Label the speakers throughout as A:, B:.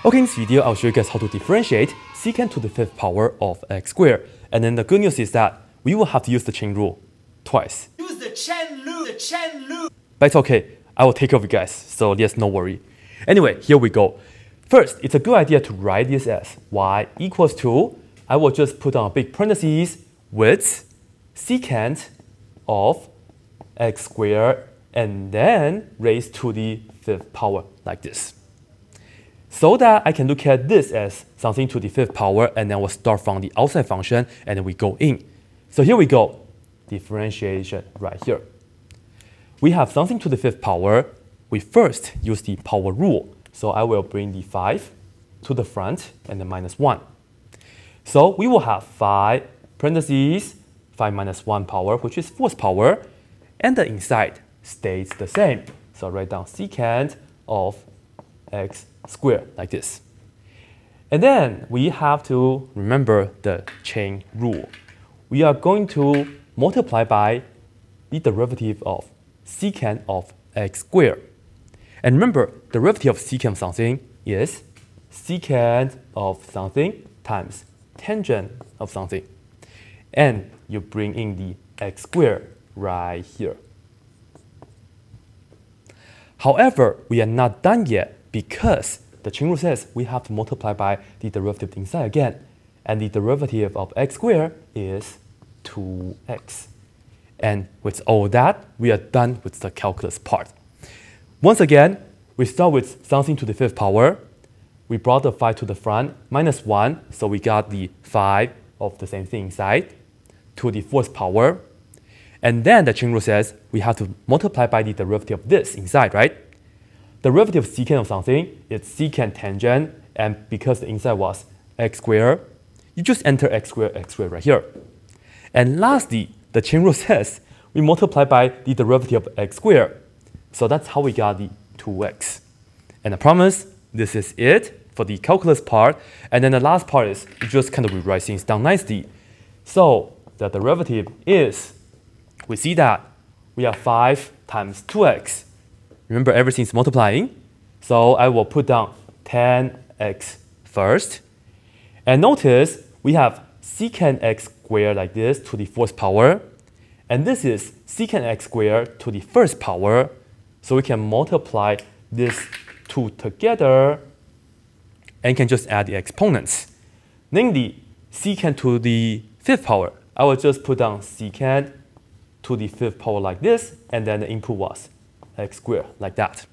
A: Okay, in this video, I'll show you guys how to differentiate secant to the fifth power of x squared. And then the good news is that we will have to use the chain rule twice.
B: Use the Chen Lu.
A: But it's okay, I will take care of you guys, so there's no worry. Anyway, here we go. First, it's a good idea to write this as y equals to, I will just put on a big parentheses with secant of x squared and then raised to the fifth power like this. So that I can look at this as something to the fifth power and then we'll start from the outside function and then we go in. So here we go, differentiation right here. We have something to the fifth power. We first use the power rule. So I will bring the 5 to the front and then minus 1. So we will have 5 parentheses, 5 minus 1 power, which is fourth power, and the inside stays the same. So write down secant of x squared like this. And then we have to remember the chain rule. We are going to multiply by the derivative of secant of x squared. And remember, derivative of secant of something is secant of something times tangent of something. And you bring in the x squared right here. However, we are not done yet because the chain rule says we have to multiply by the derivative inside again. And the derivative of x squared is 2x. And with all that, we are done with the calculus part. Once again, we start with something to the fifth power. We brought the 5 to the front, minus 1, so we got the 5 of the same thing inside, to the fourth power. And then the chain rule says we have to multiply by the derivative of this inside, right? Derivative of secant of something is secant tangent, and because the inside was x squared, you just enter x squared right here. And lastly, the chain rule says we multiply by the derivative of x squared. So that's how we got the 2x. And I promise this is it for the calculus part. And then the last part is you just kind of rewrite things down nicely. So the derivative is, we see that we have 5 times 2x. Remember, everything's multiplying. So I will put down 10x first. And notice we have secant x squared like this to the fourth power. And this is secant x squared to the first power. So we can multiply these two together and can just add the exponents. Namely, secant to the fifth power. I will just put down secant to the fifth power like this, and then the input was x squared like that.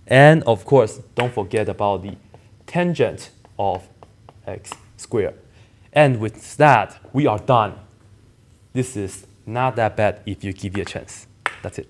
A: And of course, don't forget about the tangent of x squared. And with that, we are done. This is not that bad if you give it a chance. That's it.